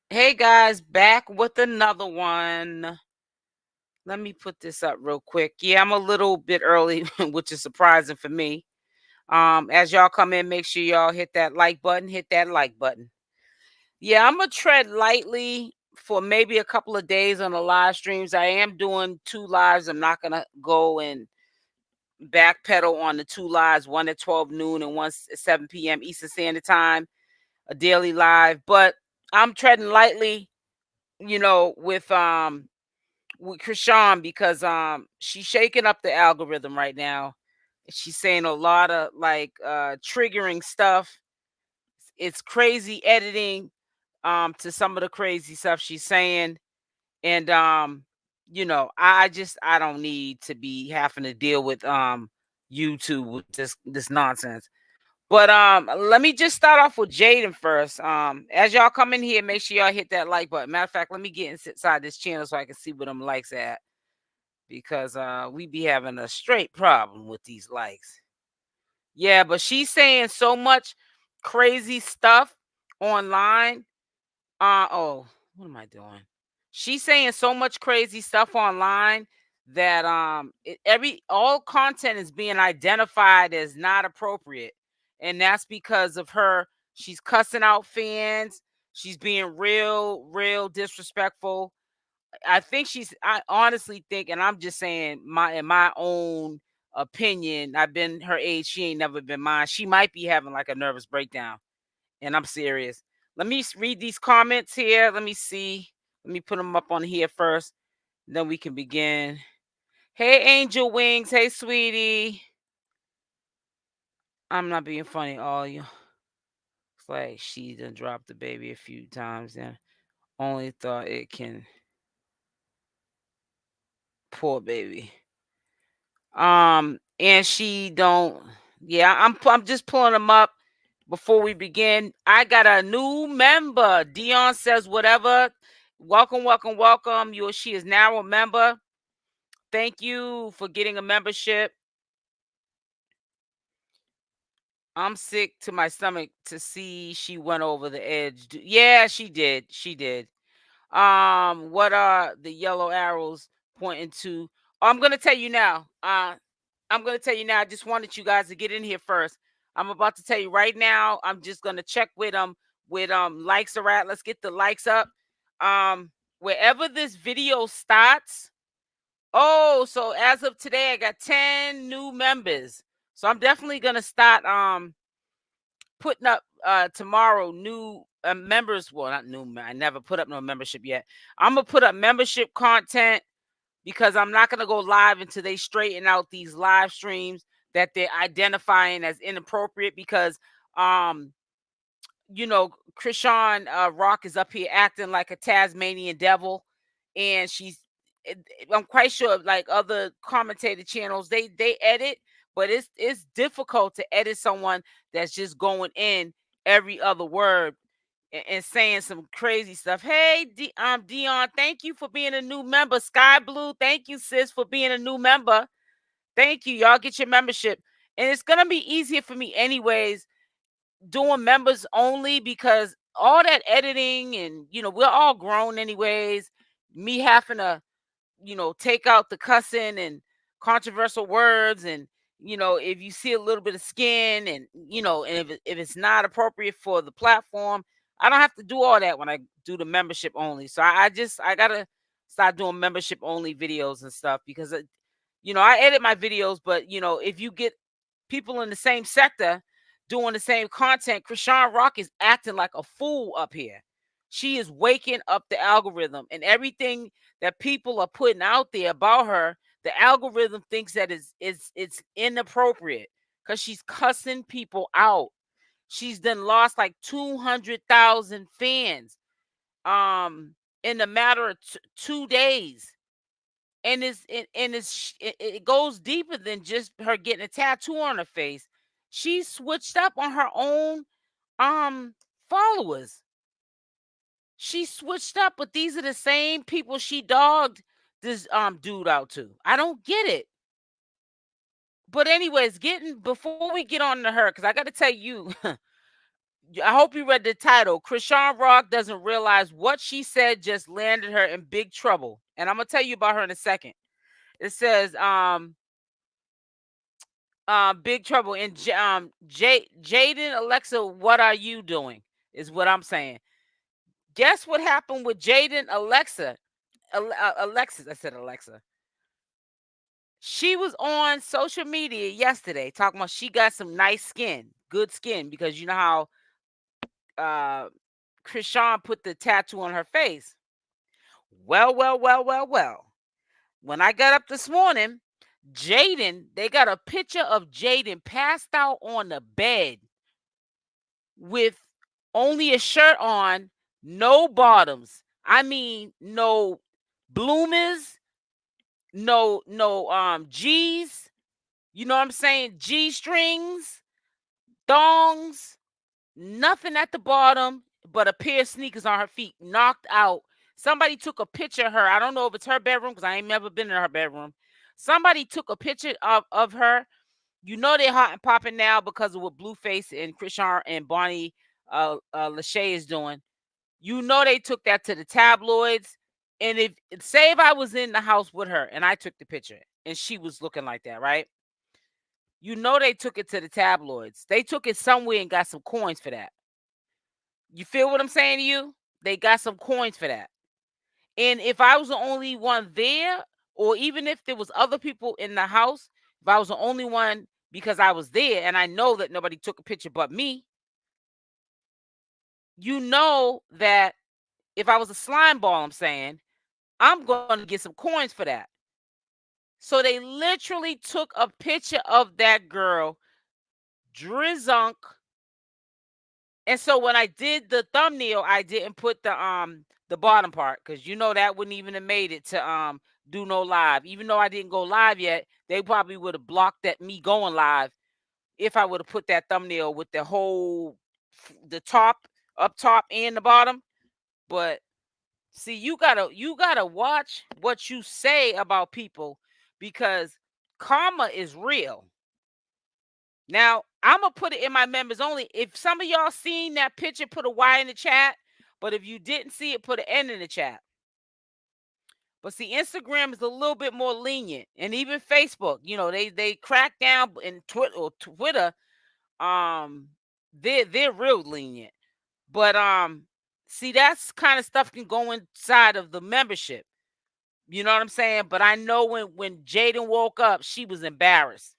Hey guys, back with another one. Let me put this up real quick. Yeah, I'm a little bit early, which is surprising for me. As y'all come in, make sure y'all hit that like button, hit that like button. Yeah, I'm gonna tread lightly for maybe a couple of days on the live streams. I am doing two lives. I'm not gonna go and backpedal on the two lives, one at 12 noon and one at 7 p.m. Eastern Standard Time, a daily live. But I'm treading lightly, with Chrisean because she's shaking up the algorithm right now. She's saying a lot of like triggering stuff. It's crazy editing to some of the crazy stuff she's saying. And I don't need to be having to deal with YouTube with this nonsense. But let me just start off with Jaden first. As y'all come in here, make sure y'all hit that like button. Matter of fact, let me get inside this channel so I can see what them likes at. Because we be having a straight problem with these likes. Yeah, but she's saying so much crazy stuff online. What am I doing? She's saying so much crazy stuff online that all content is being identified as not appropriate. And that's because of her. She's cussing out fans. She's being real disrespectful. I honestly think, and I'm just saying in my own opinion, I've been her age, she ain't never been mine. She might be having like a nervous breakdown. And I'm serious. Let me read these comments here. Let me see. Let me put them up on here first. Then we can begin. Hey, Angel Wings. Hey, sweetie. I'm not being funny, all you. It's like she done dropped the baby a few times and only thought it can. Poor baby. And she don't. Yeah, I'm just pulling them up before we begin. I got a new member. Dion says whatever. Welcome. She is now a member. Thank you for getting a membership. I'm sick to my stomach to see she went over the edge. Yeah, she did. She did. What are the yellow arrows pointing to? Oh, I'm gonna tell you now. I'm gonna tell you now. I just wanted you guys to get in here first. I'm about to tell you right now. I'm just gonna check with likes are at. Let's get the likes up. Wherever this video starts. Oh, so as of today, I got 10 new members. So I'm definitely gonna start putting up tomorrow new members. Well, not new. I never put up no membership yet. I'm gonna put up membership content because I'm not gonna go live until they straighten out these live streams that they're identifying as inappropriate. Because Chrisean Rock is up here acting like a Tasmanian devil, and I'm quite sure like other commentator channels, they edit, but it's difficult to edit someone that's just going in every other word and saying some crazy stuff. Hey, Dion, thank you for being a new member. Sky Blue, thank you, sis, for being a new member. Thank you. Y'all get your membership. And it's gonna be easier for me anyways doing members only, because all that editing and we're all grown anyways. Me having to take out the cussing and controversial words, and if you see a little bit of skin, and and if it's not appropriate for the platform, I don't have to do all that when I do the membership only. So I gotta start doing membership only videos and stuff, because I edit my videos, but if you get people in the same sector doing the same content, Chrisean Rock is acting like a fool up here. She is waking up the algorithm, and everything that people are putting out there about her, the algorithm thinks that it's inappropriate because she's cussing people out. She's done lost like 200,000 fans in a matter of 2 days. And it goes deeper than just her getting a tattoo on her face. She switched up on her own followers. She switched up, but these are the same people she dogged this dude out to. I don't get it. But anyways, before we get on to her, because I got to tell you, I hope you read the title. Chrisean Rock doesn't realize what she said just landed her in big trouble. And I'm gonna tell you about her in a second. It says, big trouble in Jaidyn Alexis, what are you doing? Is what I'm saying. Guess what happened with Jaidyn Alexis? Alexis, I said Alexa. She was on social media yesterday talking about she got some nice skin, good skin, because you know how Chrisean put the tattoo on her face. Well. When I got up this morning, Jaden, they got a picture of Jaden passed out on the bed with only a shirt on, no bottoms. I mean, no bloomers, no G's. You know what I'm saying? G strings, thongs, nothing at the bottom but a pair of sneakers on her feet, knocked out. Somebody took a picture of her. I don't know if it's her bedroom because I ain't never been in her bedroom. Somebody took a picture of her. You know they're hot and popping now because of what Blueface and Chrisean and Bonnie Lachey is doing. You know they took that to the tabloids. And if say if I was in the house with her and I took the picture and she was looking like that, right? You know they took it to the tabloids. They took it somewhere and got some coins for that. You feel what I'm saying to you? They got some coins for that. And if I was the only one there, or even if there was other people in the house, if I was the only one because I was there and I know that nobody took a picture but me, you know that if I was a slime ball, I'm saying, I'm going to get some coins for that. So they literally took a picture of that girl, Drizunk. And so when I did the thumbnail, I didn't put the bottom part because you know that wouldn't even have made it to do no live. Even though I didn't go live yet, they probably would have blocked that me going live if I would have put that thumbnail with the whole the top, up top and the bottom. But see, you gotta watch what you say about people because karma is real. Now, I'm gonna put it in my members only. If some of y'all seen that picture, put a Y in the chat. But if you didn't see it, put an N in the chat. But see, Instagram is a little bit more lenient, and even Facebook. You know, they crack down in Twitter. Um, they're real lenient. But see, that's kind of stuff can go inside of the membership. You know what I'm saying? But I know when Jaden woke up, she was embarrassed.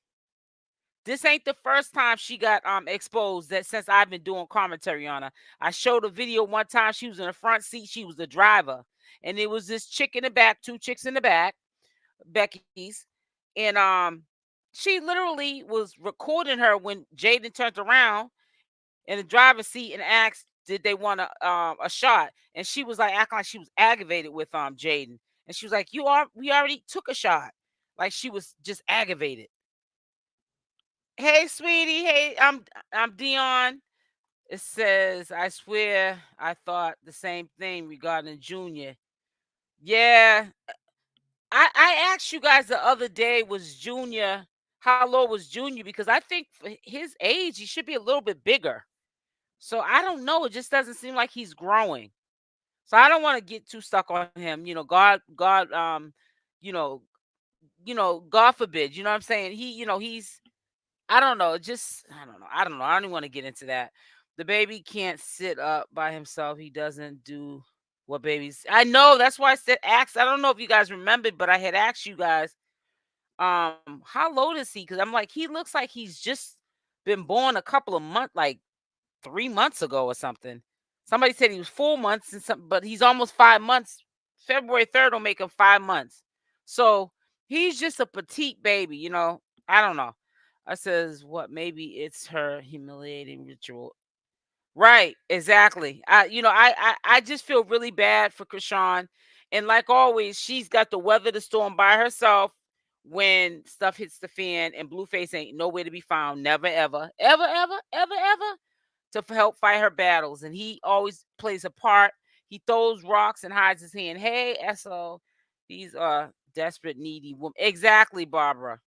This ain't the first time she got exposed that since I've been doing commentary on her. I showed a video one time she was in the front seat, she was the driver, and it was this chick in the back, two chicks in the back, Becky's, and she literally was recording her when Jaden turned around in the driver's seat and asked, "Did they want a shot?" And she was like acting like she was aggravated with Jaden, and she was like, we already took a shot," like she was just aggravated. Hey, sweetie. Hey, I'm Dion. It says, I swear I thought the same thing regarding Junior. Yeah. I asked you guys the other day, was Junior, how low was Junior? Because I think for his age, he should be a little bit bigger. So I don't know. It just doesn't seem like he's growing. So I don't want to get too stuck on him. You know, God, you know, God forbid, you know what I'm saying? He's I don't know. Just I don't know. I don't know. I don't even want to get into that. The baby can't sit up by himself. He doesn't do what babies. I know. That's why I said ask. I don't know if you guys remembered, but I had asked you guys, how low is he? Because I'm like, he looks like he's just been born a couple of months, like 3 months ago or something. Somebody said he was 4 months and something, but he's almost 5 months. February 3rd will make him 5 months. So he's just a petite baby, I don't know. I says, what? Maybe it's her humiliating ritual. Right, exactly. I just feel really bad for Chrisean. And like always, she's got to weather the storm by herself when stuff hits the fan, and Blueface ain't nowhere to be found. Never, ever to help fight her battles. And he always plays a part. He throws rocks and hides his hand. Hey, SO, these are desperate, needy women. Exactly, Barbara.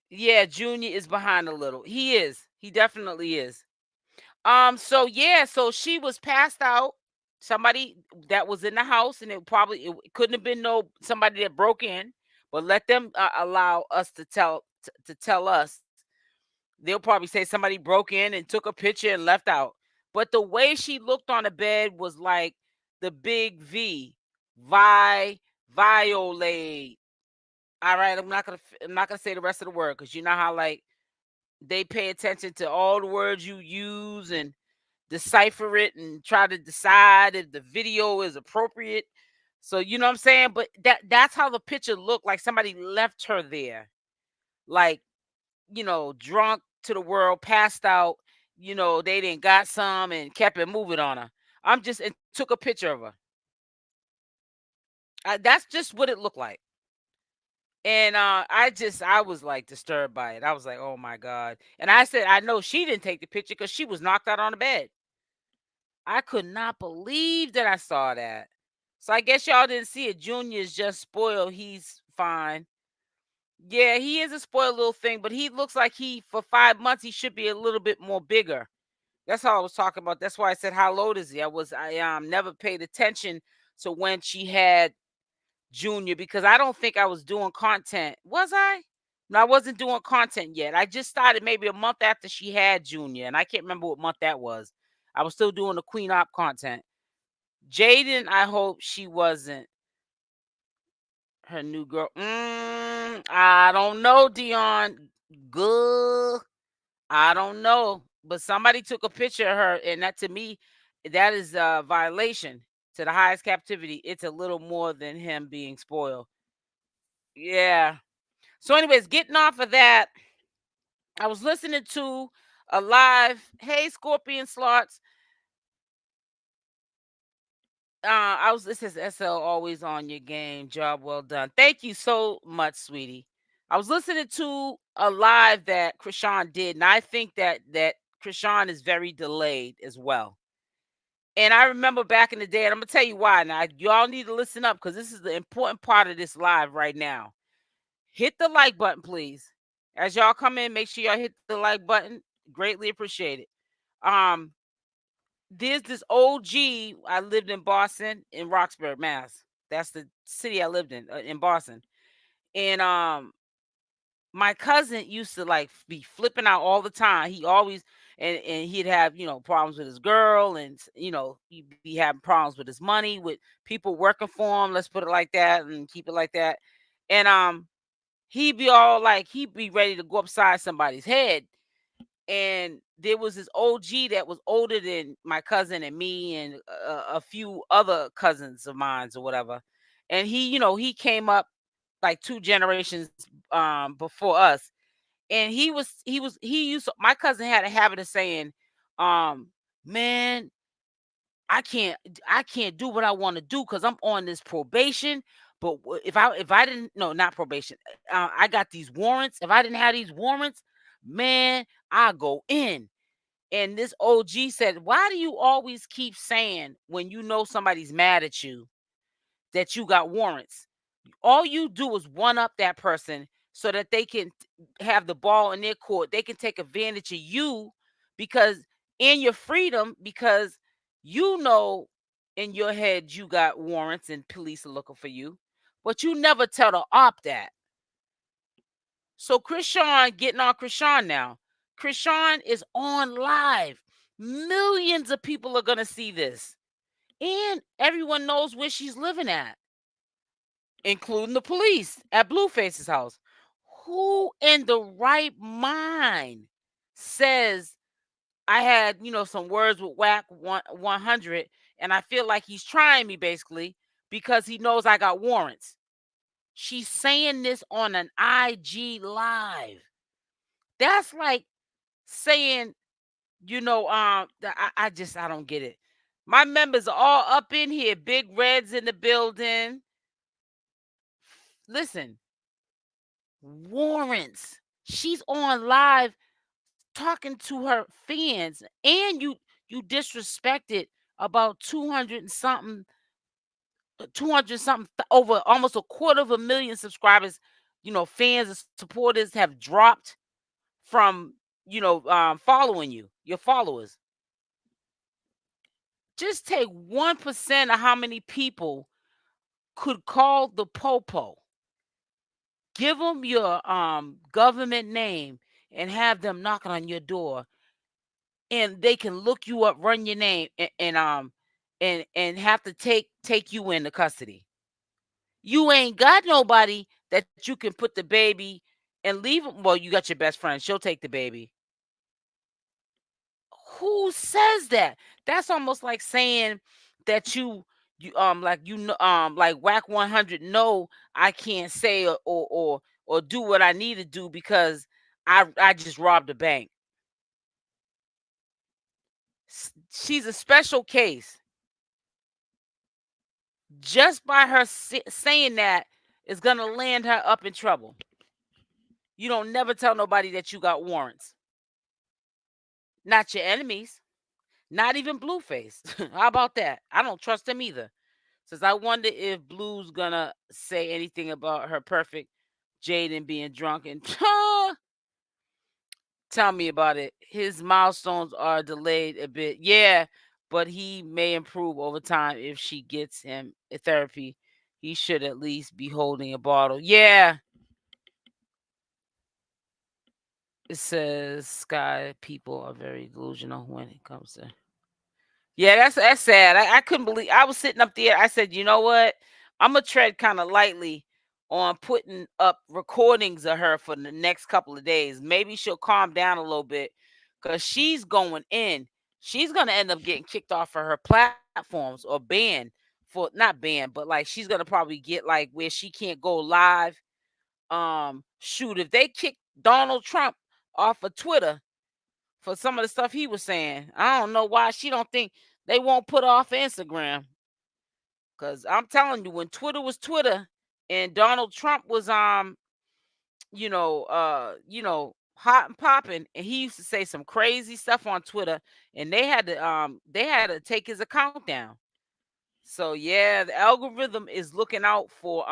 Yeah, Junior is behind a little. He is. He definitely is. So yeah, so she was passed out. Somebody that was in the house, and it couldn't have been no somebody that broke in, but let them allow us to tell us. They'll probably say somebody broke in and took a picture and left out. But the way she looked on the bed was like the big V, violate. All right, I'm not gonna say the rest of the word because you know how like they pay attention to all the words you use and decipher it and try to decide if the video is appropriate. So you know what I'm saying? But that's how the picture looked, like somebody left her there. Like, drunk to the world, passed out, they didn't got some and kept it moving on her. I'm just and took a picture of her. That's just what it looked like. And I was like disturbed by it. I was like, oh my God. And I said, I know she didn't take the picture because she was knocked out on the bed. I could not believe that I saw that. So I guess y'all didn't see it. Junior's just spoiled. He's fine. Yeah, he is a spoiled little thing, but he looks like for 5 months, he should be a little bit more bigger. That's all I was talking about. That's why I said, how old is he? I never paid attention to when she had Junior because I don't think I was doing content. Was I? No, I wasn't doing content yet. I just started maybe a month after she had Junior, and I can't remember what month that was. I was still doing the Queen Op content. Jaden, I hope she wasn't her new girl. I don't know, Dion. Good. I don't know. But somebody took a picture of her, and that to me, that is a violation to the highest captivity. It's a little more than him being spoiled. Yeah. So, anyways, getting off of that, I was listening to a live. Hey, Scorpion Slots. This is SL always on your game. Job well done. Thank you so much, sweetie. I was listening to a live that Chrisean did, and I think that Chrisean is very delayed as well. And I remember back in the day, and I'm gonna tell you why. Now, y'all need to listen up because this is the important part of this live right now. Hit the like button, please. As y'all come in, make sure y'all hit the like button. Greatly appreciate it. Um, there's this OG. I lived in Boston, in Roxbury, Mass. That's the city I lived in Boston. And my cousin used to like be flipping out all the time. He always and he'd have problems with his girl, and he'd be having problems with his money, with people working for him. Let's put it like that, and keep it like that. And he'd be ready to go upside somebody's head. And there was this OG that was older than my cousin and me and a few other cousins of mine or whatever. And he came up like two generations before us. And he used my cousin had a habit of saying, um, man, I can't do what I want to do because I'm on this probation. But if I didn't, no, not probation, I got these warrants. If I didn't have these warrants, man, I go in. And this OG said, why do you always keep saying when you know somebody's mad at you that you got warrants? All you do is one up that person so that they can have the ball in their court. They can take advantage of you because in your freedom, because you know in your head you got warrants and police are looking for you, but you never tell the op that. So Chrisean, getting on Chrisean now. Chrisean is on live. Millions of people are going to see this. And everyone knows where she's living at, including the police at Blueface's house. Who in the right mind says I had, some words with Wack 100 and I feel like he's trying me basically because he knows I got warrants. She's saying this on an IG live. That's like saying, I don't get it. My members are all up in here, big reds in the building. Listen, warrants. She's on live talking to her fans, and you disrespected about 200 and something, 200 something, over almost a quarter of a million subscribers. Fans and supporters have dropped from following you, your followers. Just take 1% of how many people could call the popo. Give them your government name and have them knocking on your door, and they can look you up, run your name, and have to take you into custody. You ain't got nobody that you can put the baby and leave 'em. Well, you got your best friend. She'll take the baby. Who says that? That's almost like saying that like whack 100. No, I can't say or do what I need to do because I just robbed a bank. She's a special case. Just by her saying that is gonna land her up in trouble. You don't never tell nobody that you got warrants. Not your enemies. Not even Blueface. How about that? I don't trust him either. Says I wonder if Blue's gonna say anything about her perfect Jaden being drunk and tell me about it. His milestones are delayed a bit. Yeah, but he may improve over time if she gets him a therapy. He should at least be holding a bottle. Yeah. It says Sky people are very delusional when it comes to. Yeah, that's sad. I couldn't believe I was sitting up there. I said, you know what? I'm gonna tread kind of lightly on putting up recordings of her for the next couple of days. Maybe she'll calm down a little bit because she's going in. She's gonna end up getting kicked off of her platforms or banned for not banned, but like she's gonna probably get like where she can't go live. Shoot, if they kick Donald Trump off of Twitter for some of the stuff he was saying, I don't know why she don't think they won't put off Instagram. Cause I'm telling you, when Twitter was Twitter and Donald Trump was hot and popping, and he used to say some crazy stuff on Twitter, and they had to take his account down. So yeah, the algorithm is looking out for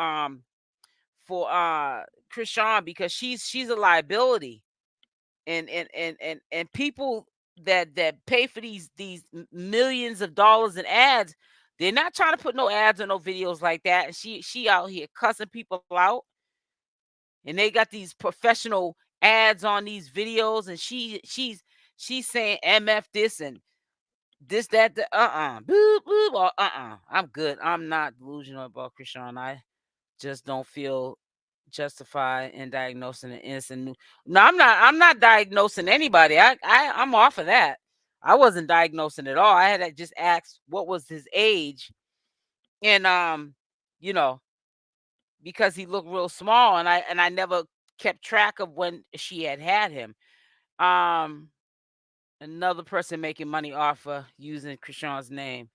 Chrisean because she's a liability. And people that pay for these millions of dollars in ads, they're not trying to put no ads or no videos like that. And she out here cussing people out, and they got these professional ads on these videos, and she's saying MF this and this that the boop boop or I'm good. I'm not delusional about Chrisean. I just don't feel justified in diagnosing an innocent. No, I'm not diagnosing anybody. I'm off of that. I wasn't diagnosing at all. I had to just ask what was his age, and you know, because he looked real small, and I never kept track of when she had him. Um, Another person making money off of using Chrisean's name.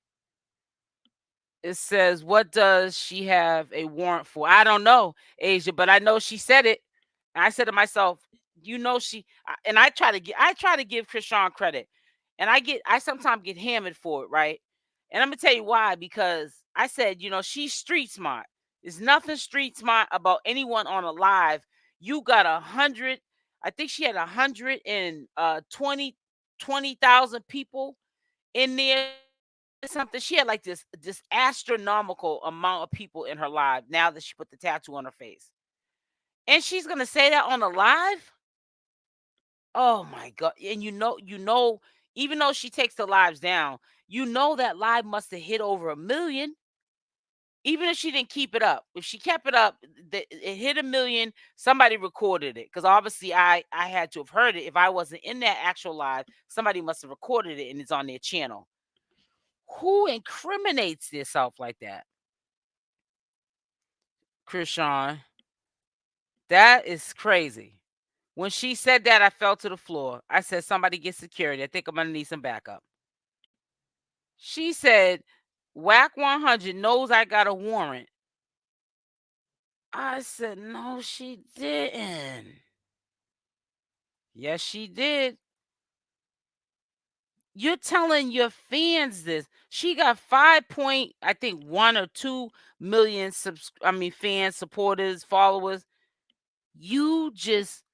It says, "What does she have a warrant for?" I don't know, Asia, but I know she said it. And I said to myself, and I try to give Chrisean credit, and I sometimes get hammered for it, right? And I'm gonna tell you why, because I said, she's street smart. There's nothing street smart about anyone on a live. You got 100. I think she had 120,000 people in there, something. She had like this astronomical amount of people in her live now that she put the tattoo on her face. And she's gonna say that on a live? Oh my god. And even though she takes the lives down, that live must have hit over 1 million. Even if she didn't keep it up. If she kept it up, it hit 1 million. Somebody recorded it. Because obviously I had to have heard it. If I wasn't in that actual live, somebody must have recorded it and it's on their channel. Who incriminates themselves like that? Chrisean. That is crazy. When she said that, I fell to the floor. I said, somebody get security. I think I'm going to need some backup. She said, Whack 100 knows I got a warrant. I said, no, she didn't. Yes, she did. You're telling your fans this. She got 1 or 2 million fans, supporters, followers. You just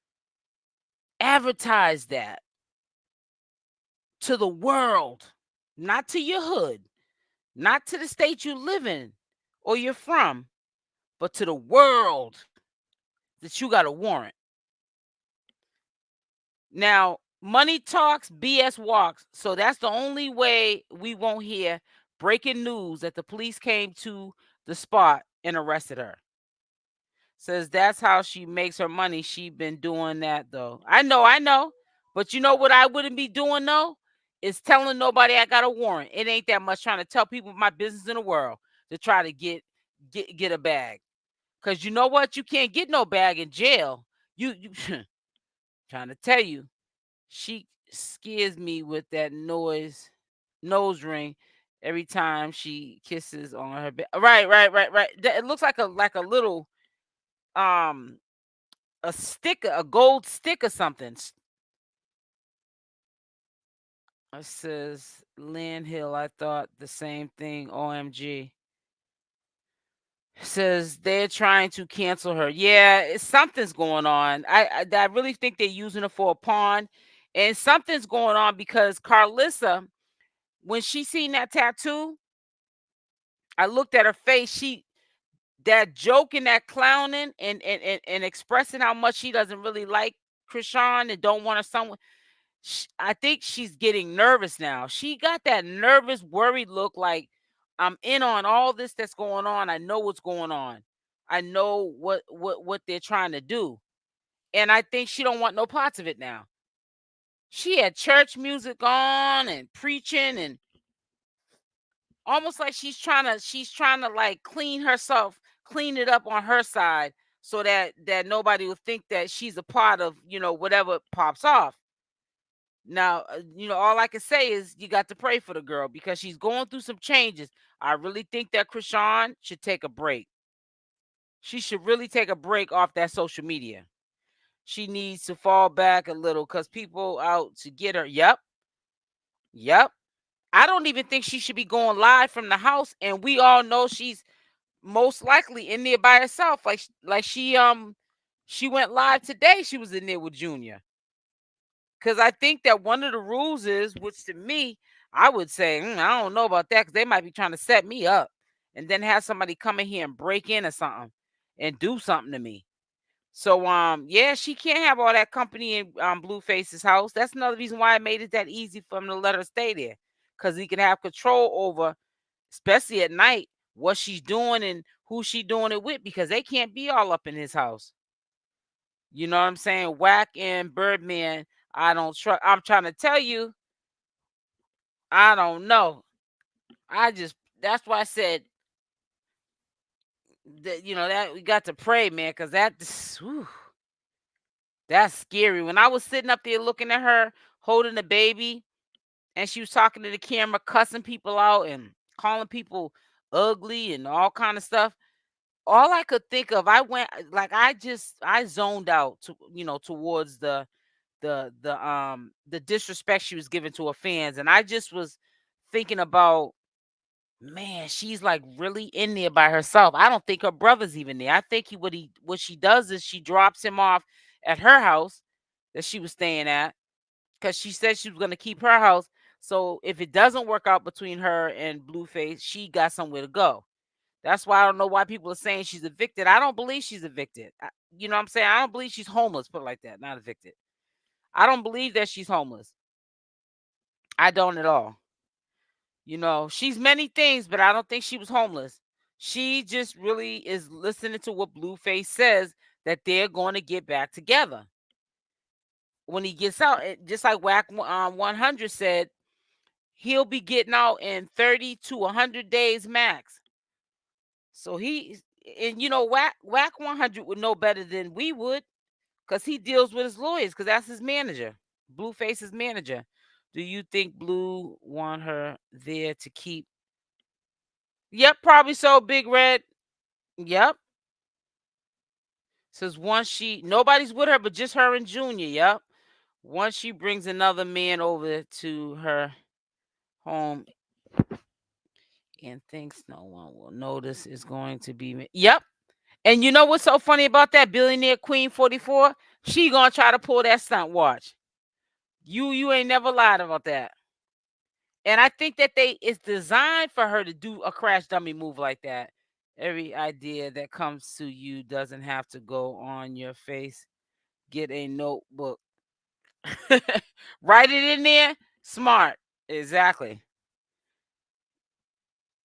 Advertise that to the world, not to your hood, not to the state you live in or you're from, but to the world that you got a warrant. Now, money talks, BS walks. So that's the only way we won't hear breaking news that the police came to the spot and arrested her. Says that's how she makes her money. She been doing that though. I know. But you know what I wouldn't be doing though? Is telling nobody I got a warrant. It ain't that much trying to tell people my business in the world to try to get a bag. Cause you know what? You can't get no bag in jail. You trying to tell you. She scares me with that nose ring every time she kisses on her bed. Right. It looks like a little um a sticker, a gold stick or something. It says Lynn Hill. I thought the same thing. OMG. Says they're trying to cancel her. Yeah, something's going on. I really think they're using her for a pawn, and something's going on because Carlissa, when she seen that tattoo, I looked at her face. She that joking, that clowning, and expressing how much she doesn't really like Chrisean and don't want her someone. I think she's getting nervous now. She got that nervous, worried look like I'm in on all this that's going on. I know what's going on. I know what they're trying to do. And I think she don't want no parts of it now. She had church music on and preaching and almost like she's trying to like clean it up on her side so that nobody will think that she's a part of, whatever pops off. Now, all I can say is you got to pray for the girl because she's going through some changes. I really think that Chrisean should take a break. She should really take a break off that social media. She needs to fall back a little because people out to get her. Yep. I don't even think she should be going live from the house. And we all know she's most likely in there by herself. Like she went live today. She was in there with Junior. Because I think that one of the rules is, which to me, I would say, I don't know about that because they might be trying to set me up and then have somebody come in here and break in or something and do something to me. So, yeah, she can't have all that company in Blueface's house. That's another reason why I made it that easy for him to let her stay there because he can have control over, especially at night, what she's doing and who she doing it with because they can't be all up in his house. You know what I'm saying? Wack and Birdman, I don't trust. I'm trying to tell you, I don't know. That's why I said that, that we got to pray, man, because that's scary. When I was sitting up there looking at her holding the baby and she was talking to the camera, cussing people out and calling people ugly and all kind of stuff. All I could think of, I went like I zoned out towards the disrespect she was giving to her fans, and I just was thinking about, man, she's like really in there by herself. I don't think her brother's even there. I think what she does is she drops him off at her house that she was staying at because she said she was going to keep her house. So if it doesn't work out between her and Blueface, she got somewhere to go. That's why I don't know why people are saying she's evicted. I don't believe she's evicted. You know what I'm saying? I don't believe she's homeless, put it like that, not evicted. I don't believe that she's homeless. I don't at all. She's many things, but I don't think she was homeless. She just really is listening to what Blueface says that they're going to get back together when he gets out. Just like Wack 100 said, he'll be getting out in 30 to 100 days max. So Wack 100 would know better than we would because he deals with his lawyers because that's his manager, Blueface's manager. Do you think Blue want her there to keep? Yep, probably so, Big Red. Yep. Says once nobody's with her but just her and Junior. Yep. Once she brings another man over to her home and thinks no one will notice is going to be. Yep. And you know what's so funny about that billionaire Queen 44? She gonna try to pull that stunt. Watch. You ain't never lied about that. And I think that it's designed for her to do a crash dummy move like that. Every idea that comes to you doesn't have to go on your face. Get a notebook. Write it in there. Smart. Exactly.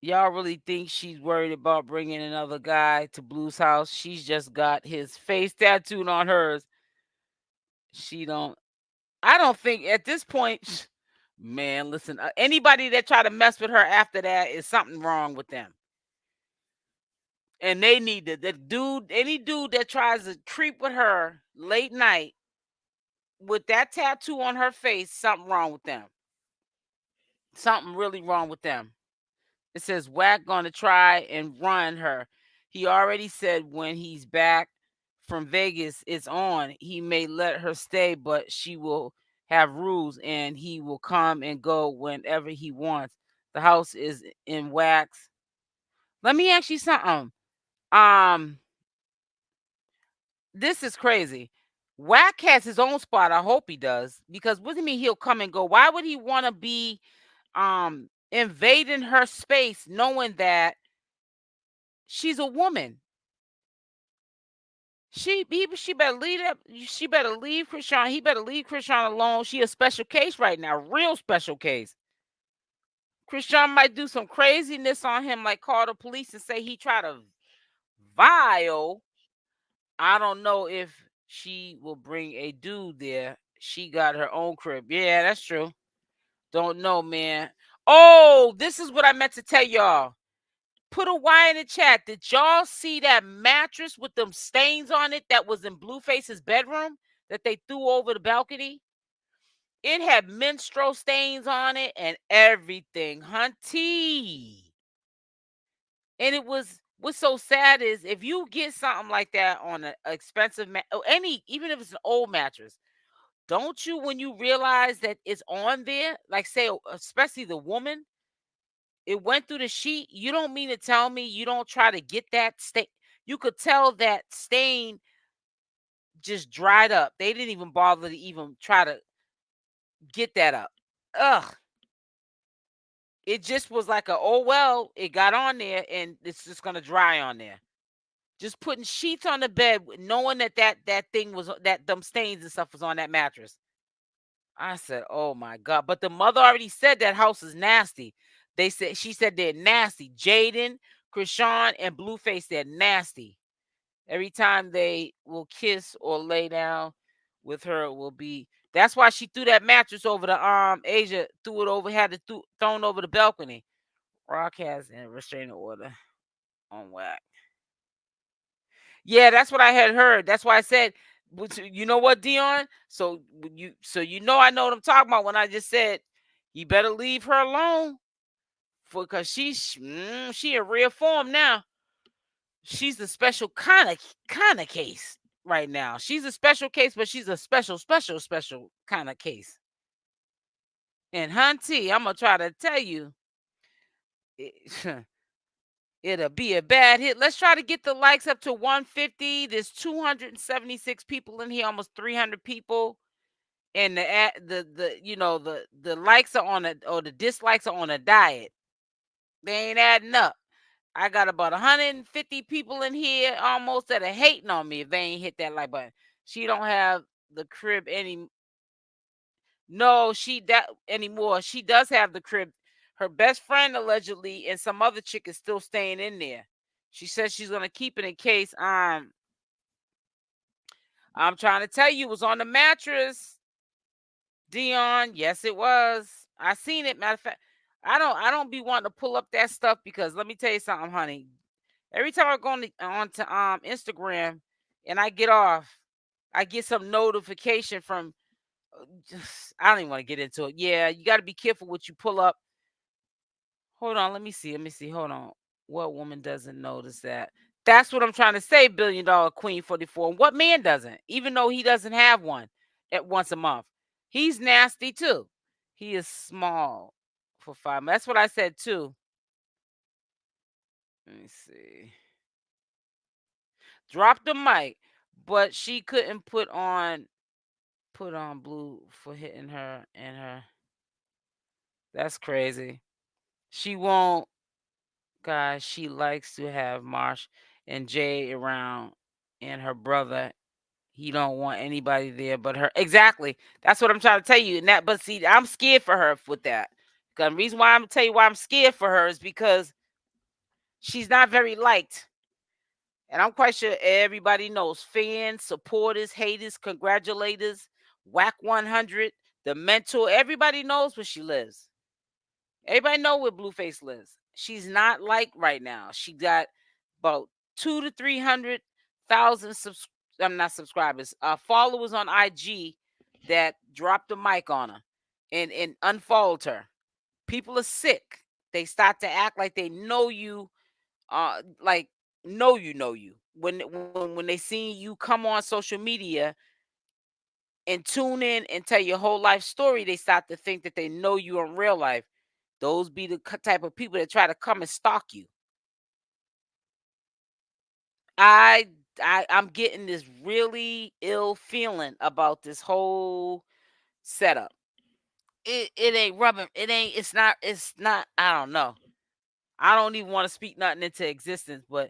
Y'all really think she's worried about bringing another guy to Blue's house? She's just got his face tattooed on hers. She don't. I don't think at this point, man, listen, anybody that try to mess with her after that is something wrong with them. And they need the dude, any dude that tries to creep with her late night with that tattoo on her face, something wrong with them. Something really wrong with them. It says Wack gonna try and run her. He already said when he's back from Vegas, it's on. He may let her stay, but she will have rules and he will come and go whenever he wants. The house is in Wack's. Let me ask you something. This is crazy. Wack has his own spot. I hope he does. Because what do you mean he'll come and go? Why would he want to be invading her space knowing that she's a woman? She better leave that. She better leave Chrisean. He better leave Chrisean alone. She a special case right now, real special case. Chrisean might do some craziness on him, like call the police and say he tried to viol. I don't know if she will bring a dude there. She got her own crib. Yeah, that's true. Don't know, man. Oh, this is what I meant to tell y'all. Put a Y in the chat. Did y'all see that mattress with them stains on it that was in Blueface's bedroom that they threw over the balcony? It had menstrual stains on it and everything, hunty. And it was what's so sad is if you get something like that on an expensive even if it's an old mattress, don't you when you realize that it's on there, like say especially the woman, it went through the sheet. You don't mean to tell me you don't try to get that stain. You could tell that stain just dried up. They didn't even bother to even try to get that up. Ugh. It just was like oh well, it got on there and it's just gonna dry on there. Just putting sheets on the bed, knowing that thing was that them stains and stuff was on that mattress. I said, "Oh my god!" But the mother already said that house is nasty. She said they're nasty. Jaden, Chrisean, and Blueface, they're nasty. Every time they will kiss or lay down with her, it will be. That's why she threw that mattress over the Asia, threw it over, had it thrown over the balcony. Rock has a restraining order on Wack. Yeah, that's what I had heard. That's why I said, you know what, Dion? So I know what I'm talking about when I just said you better leave her alone because she in real form now. She's a special kind of case right now. She's a special case, but she's a special kind of case. And Hunty, I'm gonna try to tell you, it'll be a bad hit. Let's try to get the likes up to 150. There's 276 people in here, almost 300 people. And the likes are on or the dislikes are on a diet. They ain't adding up. I got about 150 people in here almost that are hating on me if they ain't hit that like button. She don't have the crib any. No, she that anymore. She does have the crib. Her best friend allegedly and some other chick is still staying in there. She says she's gonna keep it in case I'm trying to tell you it was on the mattress. Dion, yes, it was. I seen it. Matter of fact, I don't be wanting to pull up that stuff because let me tell you something, honey. Every time I go onto Instagram and I get off, I get some notification from. I don't even want to get into it. Yeah, you got to be careful what you pull up. Hold on, let me see. Hold on. What woman doesn't notice that? That's what I'm trying to say, $1 billion Queen 44. What man doesn't? Even though he doesn't have one at once a month. He's nasty too. He is small for 5 months. That's what I said too. Let me see. dropped the mic, but she couldn't put on blue for hitting her and her. That's crazy. She won't, guys. She likes to have Marsh and Jay around, and her brother. He don't want anybody there but her. Exactly. That's what I'm trying to tell you. And that, but see, I'm scared for her with that. The reason why I'm gonna tell you why I'm scared for her is because she's not very liked. And I'm quite sure everybody knows fans, supporters, haters, congratulators, Whack 100, the mentor. Everybody knows where she lives. Everybody know where Blueface lives. She's not liked right now. She got about 2 to 300,000 I'm not subscribers, followers on IG that dropped the mic on her and unfollowed her. People are sick. They start to act like they know you, like know you. When they see you come on social media and tune in and tell your whole life story, they start to think that they know you in real life. Those be the type of people that try to come and stalk you. I I'm getting this really ill feeling about this whole setup. It ain't rubbing. It ain't. It's not. It's not. I don't know. I don't even want to speak nothing into existence, but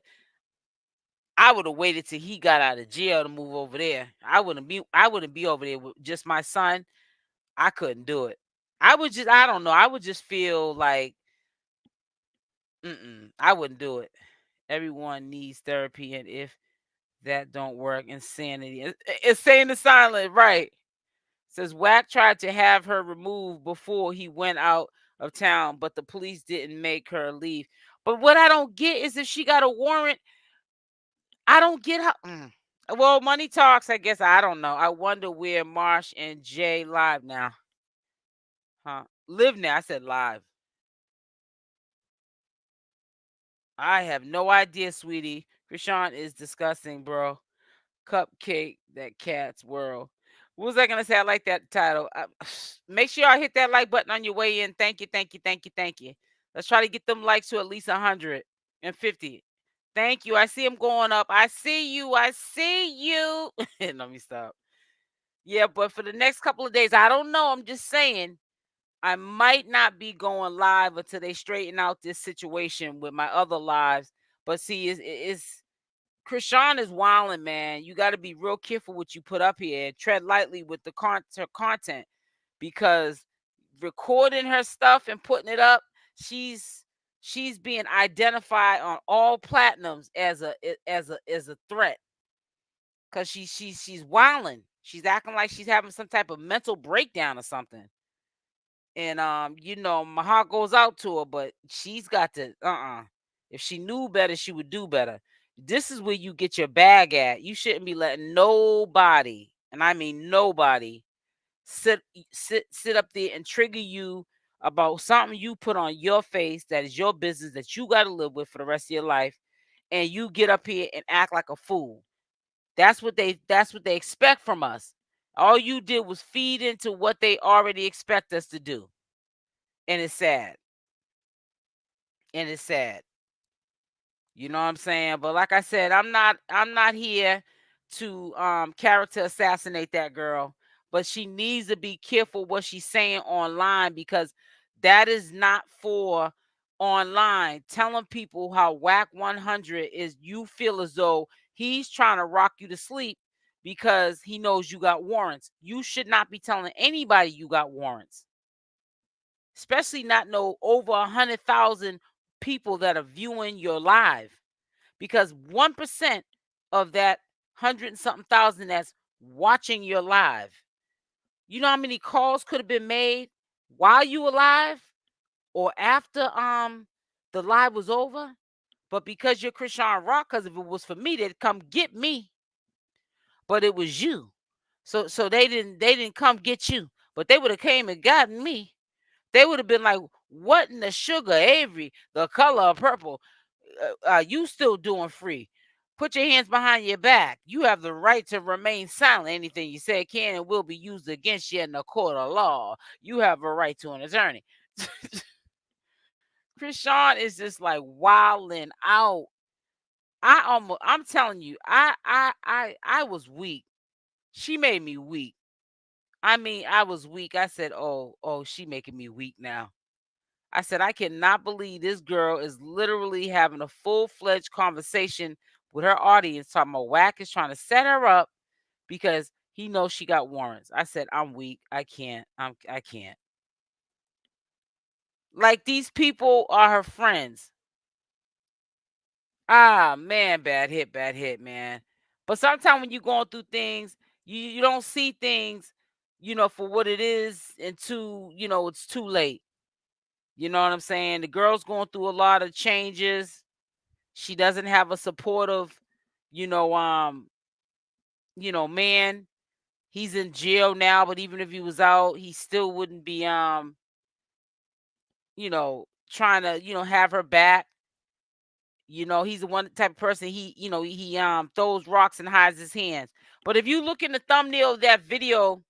I would have waited till he got out of jail to move over there. I wouldn't be. I wouldn't be over there with just my son. I couldn't do it. I would just. I don't know. I would just feel like, I wouldn't do it. Everyone needs therapy, and if that don't work, insanity. It's saying the silent, right? Says Wack tried to have her removed before he went out of town, but the police didn't make her leave. But what I don't get is if she got a warrant, I don't get how. Well, money talks. I guess I don't know. I wonder where Marsh and Jay live now. Huh? Live now. I said live. I have no idea, sweetie. Chrisean is disgusting, bro. Cupcake, that cat's world. What was I gonna say? I like that title. Make sure y'all hit that like button on your way in. Thank you, thank you, thank you, thank you. Let's try to get them likes to at least 150. Thank you. I see them going up. I see you. I see you. Let me stop. Yeah, but for the next couple of days, I don't know. I'm just saying I might not be going live until they straighten out this situation with my other lives. But see, it's Chrisean is wilding, man. You got to be real careful what you put up here and tread lightly with the content because recording her stuff and putting it up, she's being identified on all platinums as a threat because she's wilding. She's acting like she's having some type of mental breakdown or something. And my heart goes out to her, but she's got to if she knew better, she would do better. This is where you get your bag at. You shouldn't be letting nobody, and I mean nobody, sit up there and trigger you about something you put on your face that is your business that you got to live with for the rest of your life, and you get up here and act like a fool. That's what they expect from us. All you did was feed into what they already expect us to do. And it's sad. And it's sad. You know what I'm saying? But like I said, I'm not here to character assassinate that girl, but she needs to be careful what she's saying online because that is not for online. Telling people how whack 100 is, you feel as though he's trying to rock you to sleep because he knows you got warrants. You should not be telling anybody you got warrants, especially not know over 100,000 people that are viewing your live, because 1% of that hundred and something thousand that's watching your live, you know how many calls could have been made while you were live or after the live was over. But because you're Chrisean Rock, because if it was for me, they'd come get me, but it was you. So they didn't come get you, but they would have came and gotten me. They would have been like, what in the sugar, Avery, the color of purple? You still doing free? Put your hands behind your back. You have the right to remain silent. Anything you say can and will be used against you in the court of law. You have a right to an attorney. Chrisean is just like wilding out. I'm telling you, I was weak. She made me weak. I mean, I was weak. I said, "Oh, she making me weak now." I said, "I cannot believe this girl is literally having a full-fledged conversation with her audience talking about Wack is trying to set her up because he knows she got warrants." I said, "I'm weak. I can't. I can't." Like, these people are her friends. Ah, man, bad hit, man. But sometimes when you're going through things, you don't see things, for what it is until, it's too late. You know what I'm saying? The girl's going through a lot of changes. She doesn't have a supportive, you know, um, man. He's in jail now, but even if he was out, he still wouldn't be trying to, have her back. He's the one type of person he throws rocks and hides his hands. But if you look in the thumbnail of that video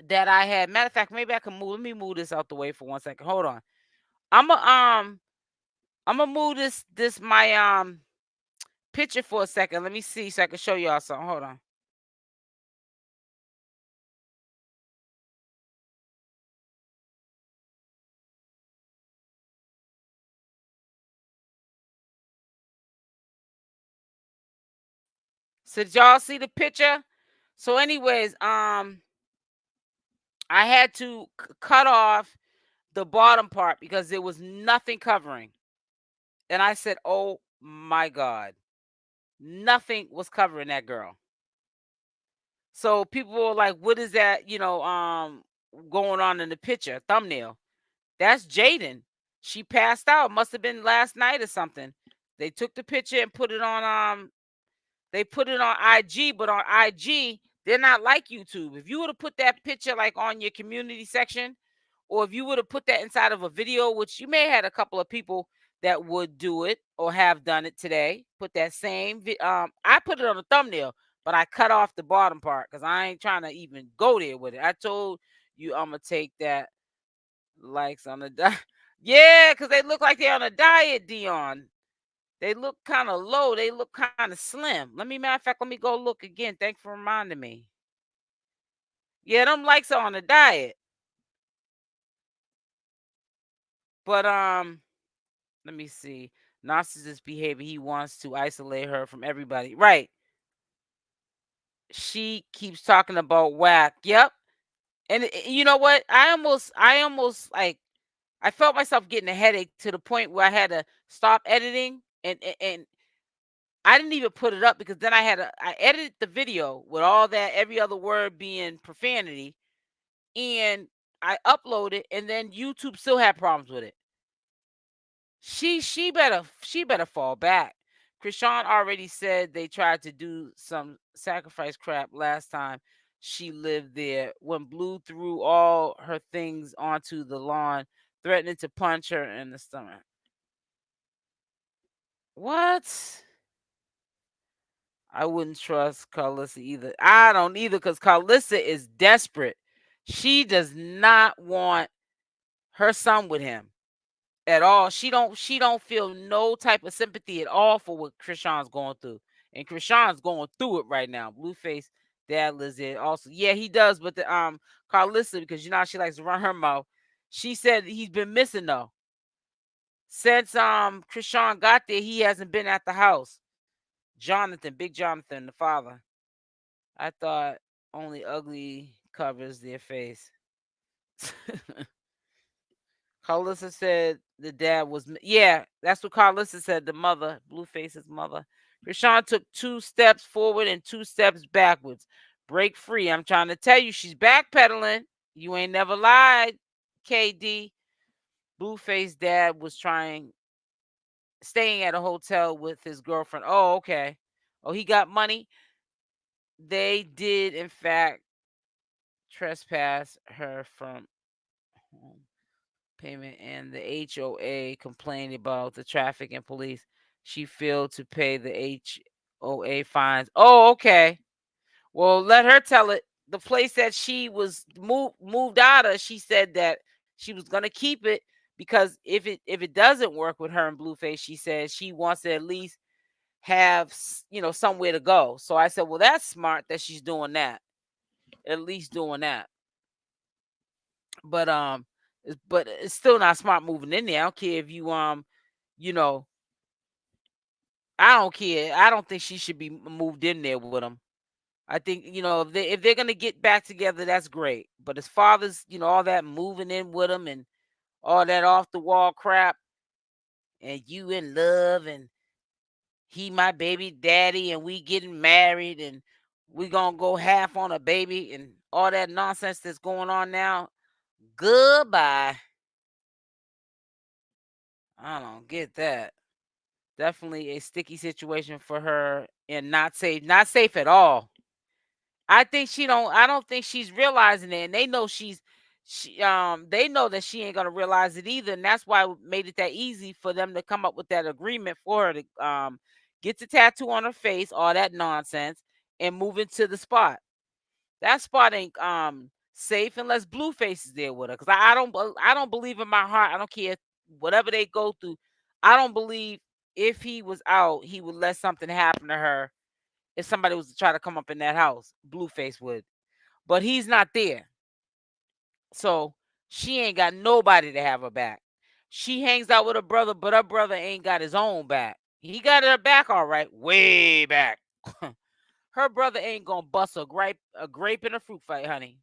that I had, matter of fact, maybe I can move. Let me move this out the way for 1 second. Hold on. I'm a I'm gonna move this my picture for a second. Let me see so I can show y'all something. Hold on. So did y'all see the picture? So, anyways, I had to cut off the bottom part because there was nothing covering. And I said, "Oh my God." Nothing was covering that girl. So people were like, "What is that, going on in the picture thumbnail?" That's Jaden. She passed out. Must have been last night or something. They took the picture and put it on they put it on IG, but on IG, they're not like YouTube. If you would have put that picture like on your community section, or if you would have put that inside of a video, which you may have had a couple of people that would do it or have done it today, put that same I put it on the thumbnail, but I cut off the bottom part because I ain't trying to even go there with it. I told you I'm gonna take that likes on the yeah, because they look like they're on a diet, Dion. They look kind of low. They look kind of slim. Matter of fact, let me go look again. Thanks for reminding me. Yeah, them likes are on a diet. But let me see. Narcissist behavior. He wants to isolate her from everybody. Right. She keeps talking about whack. Yep. And you know what? I almost like I felt myself getting a headache to the point where I had to stop editing and I didn't even put it up because then I edited the video with all that every other word being profanity and I uploaded and then YouTube still had problems with it. She better fall back. Chrisean already said they tried to do some sacrifice crap last time she lived there when Blue threw all her things onto the lawn, threatening to punch her in the stomach. What? I wouldn't trust Carlissa either. I don't either because Carlissa is desperate. She does not want her son with him at all. She don't feel no type of sympathy at all for what Chrisean's going through. And Chrisean's going through it right now. Blueface dad lives there also. Yeah, he does, but the Carlissa, because you know how she likes to run her mouth. She said he's been missing though. Since Chrisean got there, he hasn't been at the house. Jonathan, Big Jonathan, the father. I thought only ugly covers their face. Carlissa said the dad was, yeah, that's what Carlissa said, the mother, Blueface's mother. Chrisean took 2 steps forward and 2 steps backwards. Break free. I'm trying to tell you, she's backpedaling. You ain't never lied, KD. Blueface dad was staying at a hotel with his girlfriend. Oh, okay. Oh, he got money. They did, in fact, trespass her from home payment, and the HOA complained about the traffic and police. She failed to pay the HOA fines. Oh, okay. Well, let her tell it. The place that she was moved out of, she said that she was gonna keep it because if it doesn't work with her and Blueface, she says she wants to at least have somewhere to go. So I said, well, that's smart that she's doing that, at least doing that. But it's still not smart moving in there. I don't care if you know, I don't care. I don't think she should be moved in there with him. I think if they're gonna get back together, that's great. But as father's, all that moving in with him and all that off the wall crap, and you in love and he my baby daddy and we getting married and we gonna go half on a baby and all that nonsense that's going on now. Goodbye. I don't get that. Definitely a sticky situation for her and not safe at all. I don't think she's realizing it, and they know they know that she ain't gonna realize it either, and that's why it made it that easy for them to come up with that agreement for her to get the tattoo on her face, all that nonsense, and move into the spot. That spot ain't safe unless Blueface is there with her. Cause I don't believe in my heart. I don't care whatever they go through. I don't believe if he was out, he would let something happen to her. If somebody was to try to come up in that house, Blueface would. But he's not there. So she ain't got nobody to have her back. She hangs out with her brother, but her brother ain't got his own back. He got her back all right, way back. Her brother ain't gonna bust a grape in a fruit fight, honey.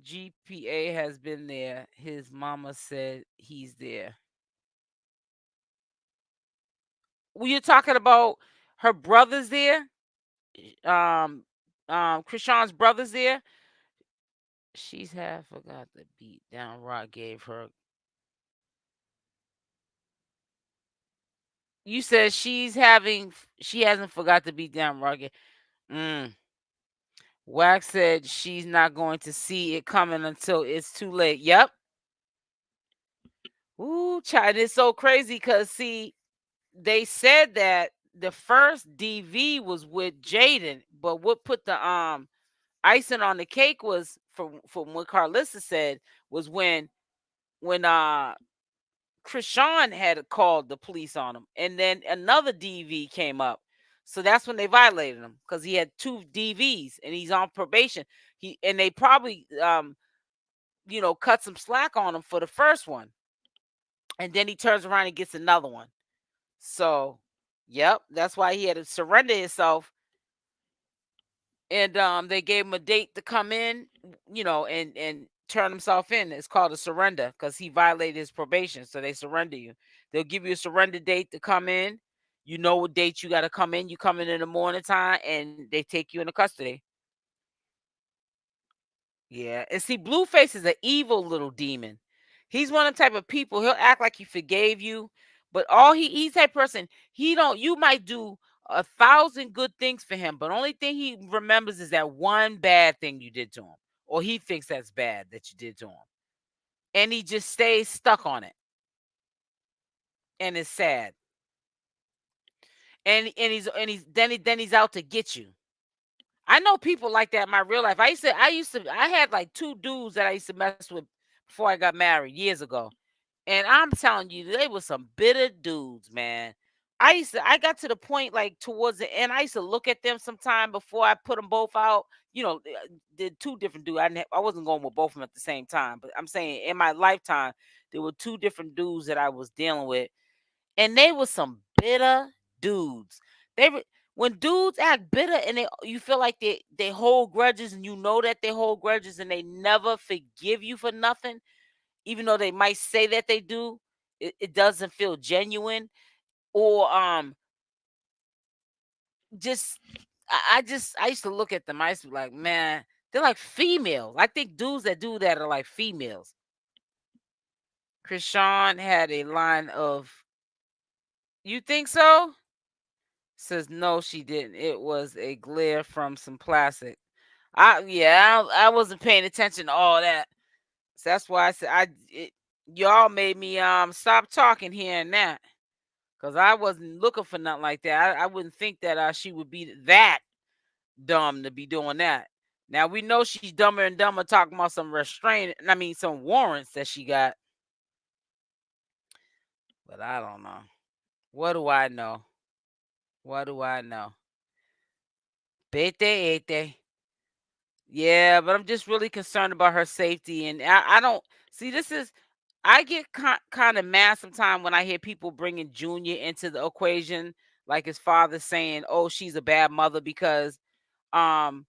GPA has been there. His mama said he's there. Were you talking about her brothers there? Um, Chrisean's brothers there. She's half forgot the beat down Rock gave her. You said she hasn't forgot the beat down Rock. Mm. Wax said she's not going to see it coming until it's too late. Yep. Ooh, child, it's so crazy because see, they said that the first DV was with Jaden, but what put the icing on the cake was from what Carlissa said was when Chrisean had called the police on him, and then another DV came up. So that's when they violated him because he had two DVs and he's on probation. They probably cut some slack on him for the first one, and then he turns around and gets another one. So, yep, that's why he had to surrender himself. And they gave him a date to come in, and turn himself in. It's called a surrender because he violated his probation. So they surrender you. They'll give you a surrender date to come in. You know what date you got to come in. You come in the morning time, and they take you into custody. Yeah, and see, Blueface is an evil little demon. He's one of the type of people. He'll act like he forgave you, but he's that person. You might do 1,000 good things for him, but only thing he remembers is that one bad thing you did to him, or he thinks that's bad that you did to him, and he just stays stuck on it, and it's sad. And he's out to get you. I know people like that in my real life. I had like 2 dudes that I used to mess with before I got married years ago. And I'm telling you, they were some bitter dudes, man. I got to the point like towards the end, I used to look at them sometime before I put them both out. Did 2 different dudes. I wasn't going with both of them at the same time, but I'm saying in my lifetime, there were 2 different dudes that I was dealing with, and they were some bitter dudes. They were When dudes act bitter and you feel like they hold grudges, and you know that they hold grudges and they never forgive you for nothing, even though they might say that they do, it doesn't feel genuine. Or just I used to look at them. I used to be like, man, they're like females. I think dudes that do that are like females. Chrisean had a line of, "You think so?" Says no, she didn't. It was a glare from some plastic. I wasn't paying attention to all that. So that's why I said y'all made me stop talking here and that. Cause I wasn't looking for nothing like that. I wouldn't think that she would be that dumb to be doing that. Now we know she's dumber and dumber talking about some some warrants that she got. But I don't know. What do I know? What do I know? Bete, ete. Yeah, but I'm just really concerned about her safety, and I don't see. This is I get kind of mad sometimes when I hear people bringing Junior into the equation, like his father saying, "Oh, she's a bad mother because um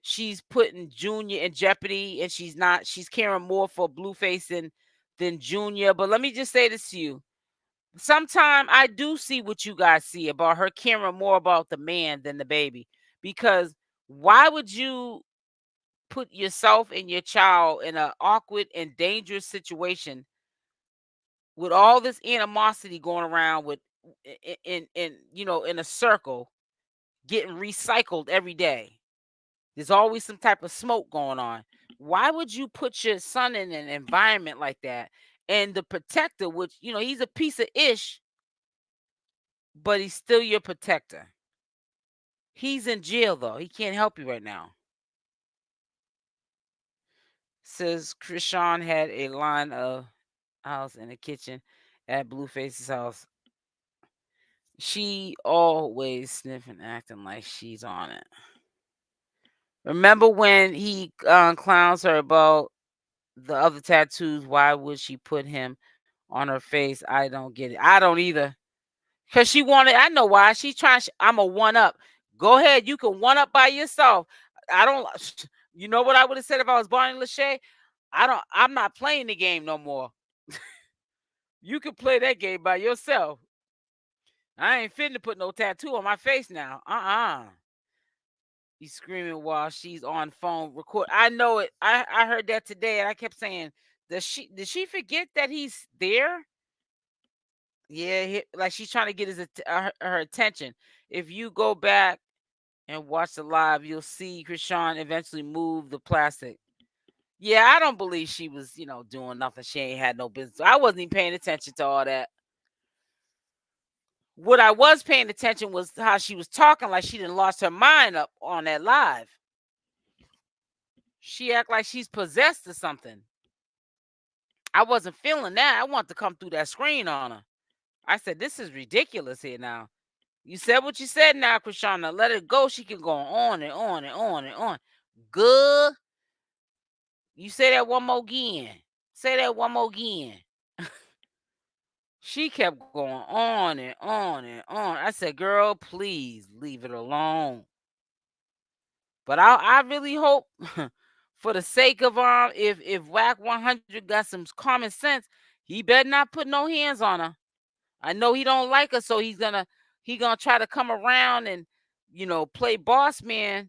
she's putting Junior in jeopardy, and she's not. She's caring more for Blueface than Junior." But let me just say this to you: sometimes I do see what you guys see about her caring more about the man than the baby, because why would you put yourself and your child in an awkward and dangerous situation with all this animosity going around with in in a circle getting recycled every day? There's always some type of smoke going on. Why would you put your son in an environment like that? And the protector, which he's a piece of ish, but he's still your protector. He's in jail though. He can't help you right now. Says Chrisean had a line of house in the kitchen at Blueface's house. She always sniffing, acting like she's on it. Remember when he clowns her about the other tattoos? Why would she put him on her face? I don't get it. I don't either. Because she wanted, I know why. She's trying, I'm a one up. Go ahead. You can one up by yourself. I don't, you know what I would have said if I was Bonnie Lachey? I'm not playing the game no more. You can play that game by yourself. I ain't fitting to put no tattoo on my face now. He's screaming while she's on phone record. I know it. I heard that today, and I kept saying, did she forget that he's there? Yeah, like she's trying to get her attention. If you go back and watch the live, you'll see Chrisean eventually move the plastic. Yeah, I don't believe she was, doing nothing. She ain't had no business. I wasn't even paying attention to all that. What I was paying attention was how she was talking like she didn't lost her mind up on that live. She act like she's possessed or something. I wasn't feeling that. I want to come through that screen on her. I said, this is ridiculous here now. You said what you said now, Chrisean. Let it go. She can go on and on and on and on. Good. You say that one more again. Say that one more again. She kept going on and on and on. I said, girl, please leave it alone. But I really hope, for the sake of if Wack 100 got some common sense, he better not put no hands on her. I know he don't like her, so he gonna try to come around and play boss man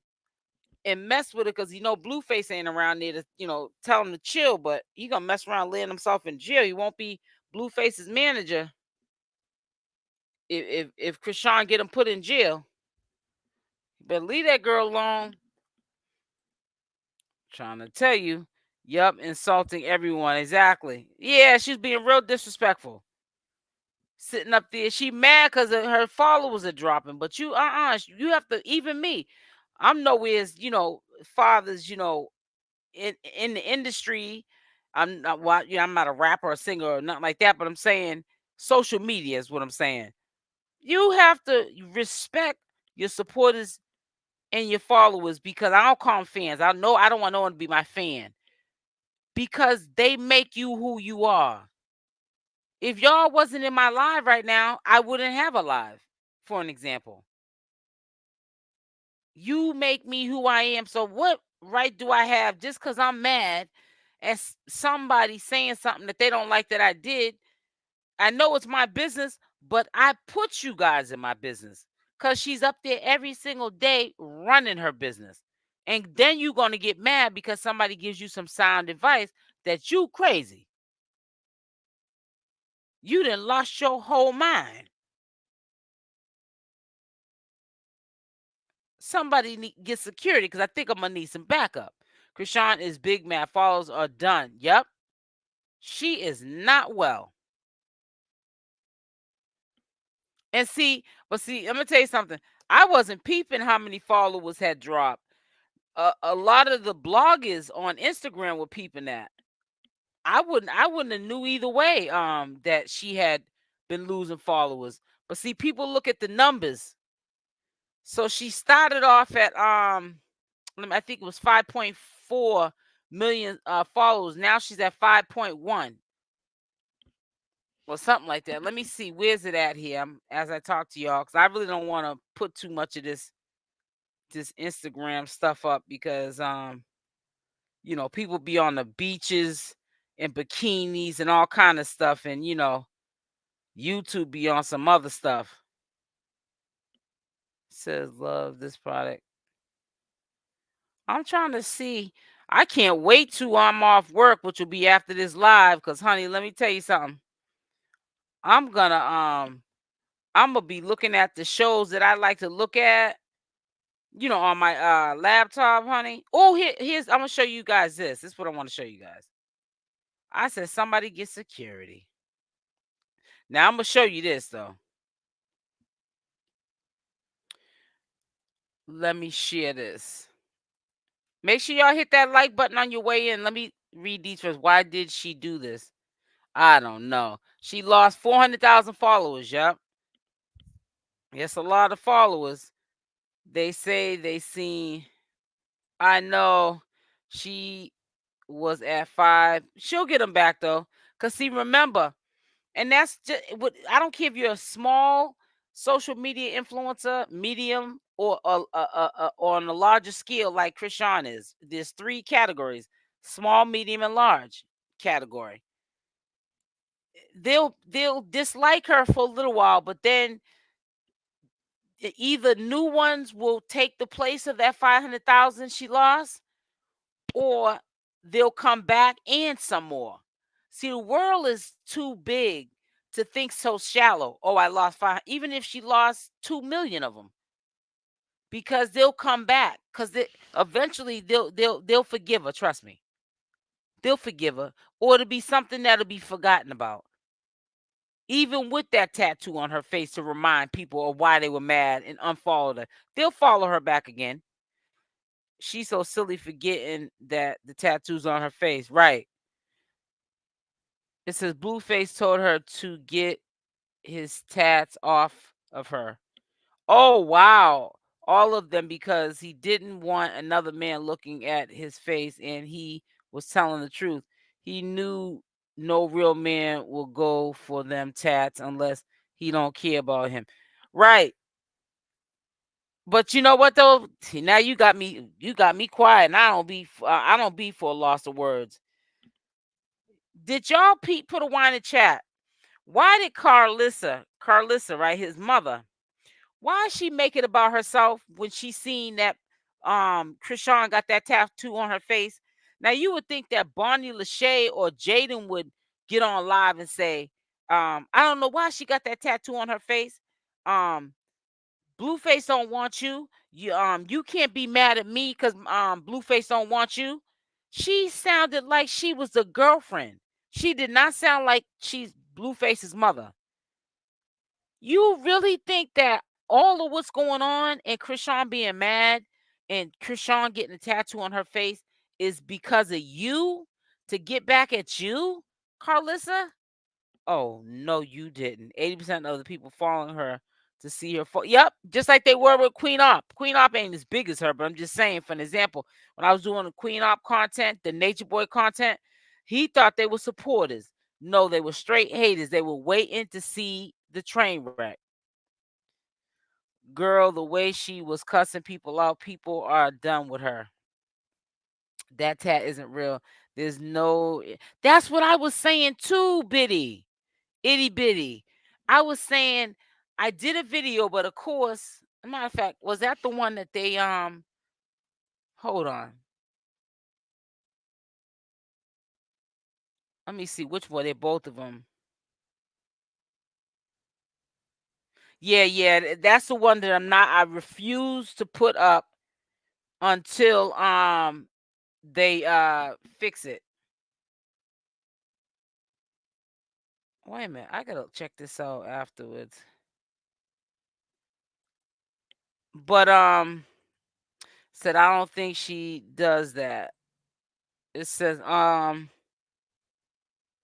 and mess with her, because Blueface ain't around there to tell him to chill. But he gonna mess around laying himself in jail. He won't be Blueface's manager if Chrisean get him put in jail. But leave that girl alone. Trying to tell you. Yup, insulting everyone. Exactly. Yeah, she's being real disrespectful. Sitting up there. She mad because her followers are dropping. But you have to, even me. I'm nowhere as, fathers, in the industry. I'm not I'm not a rapper or a singer or nothing like that, but I'm saying social media is what I'm saying. You have to respect your supporters and your followers, because I don't call them fans. I know I don't want no one to be my fan, because they make you who you are. If y'all wasn't in my live right now, I wouldn't have a live, for an example. You make me who I am. So what right do I have, just because I'm mad at somebody saying something that they don't like that I did? I know it's my business, but I put you guys in my business because she's up there every single day running her business. And then you're going to get mad because somebody gives you some sound advice that you crazy. You done lost your whole mind. Somebody get security, because I think I'm going to need some backup. Chrisean is big mad. Follows are done. Yep. She is not well. And see, I'm going to tell you something. I wasn't peeping how many followers had dropped. A lot of the bloggers on Instagram were peeping that. I wouldn't have knew either way that she had been losing followers. But see, people look at the numbers. So she started off at I think it was 5.4 million followers. Now she's at 5.1 or something like that. Let me see, where's it at here as I talk to y'all, because I really don't want to put too much of this Instagram stuff up, because people be on the beaches in bikinis and all kind of stuff, and YouTube be on some other stuff. Says love this product. I'm trying to see. I can't wait till I'm off work, which will be after this live, because honey, let me tell you something. I'm gonna be looking at the shows that I like to look at, on my laptop, honey. Oh, here's I'm gonna show you guys this. This is what I want to show you guys. I said somebody get security. Now I'm gonna show you this though. Let me share this. Make sure y'all hit that like button on your way in. Let me read these first. Why did she do this? I don't know. She lost 400,000 followers. Yep. Yes, a lot of followers. They say they seen. I know she was at 5. She'll get them back though. Cause see, remember, and that's just what I don't care if you're a small social media influencer, medium, or on a larger scale like Chrisean is. There's 3 categories: small, medium, and large category. They'll dislike her for a little while, but then either new ones will take the place of that 500,000 she lost, or they'll come back and some more. See, the world is too big to think so shallow. Oh, I lost 5, even if she lost 2 million of them, because they'll come back, because eventually they'll forgive her. Trust me, they'll forgive her, or it'll be something that'll be forgotten about. Even with that tattoo on her face to remind people of why they were mad and unfollowed her, they'll follow her back again. She's so silly forgetting that the tattoo's on her face. Right. It says Blueface told her to get his tats off of her. Oh, wow. All of them, because he didn't want another man looking at his face, and he was telling the truth. He knew no real man will go for them tats unless he don't care about him. Right. But you know what though? See, now you got me quiet, and I don't be for a loss of words. Did y'all put a wine in chat? Why did Carlissa, right, his mother, why she make it about herself when she seen that Chrisean got that tattoo on her face? Now you would think that Bonnie Lachey or Jaden would get on live and say, I don't know why she got that tattoo on her face. Blueface don't want you. You can't be mad at me because Blueface don't want you. She sounded like she was the girlfriend. She did not sound like she's Blueface's mother. You really think that all of what's going on and Chrisean being mad and Chrisean getting a tattoo on her face is because of you, to get back at you, Carlissa? Oh, no, you didn't. 80% of the people following her to see her. Yep, just like they were with Queen Op. Queen Op ain't as big as her, but I'm just saying, for an example, when I was doing the Queen Op content, the Nature Boy content, he thought they were supporters. No, they were straight haters. They were waiting to see the train wreck. Girl, the way she was cussing people out, people are done with her. That tat isn't real. There's no. That's what I was saying too, Biddy. Itty bitty. I was saying I did a video, but of course, as a matter of fact, was that the one that they hold on. Let me see which one. They both of them. Yeah, that's the one that I refuse to put up until they fix it. Wait a minute, I gotta check this out afterwards. But said I don't think she does that. It says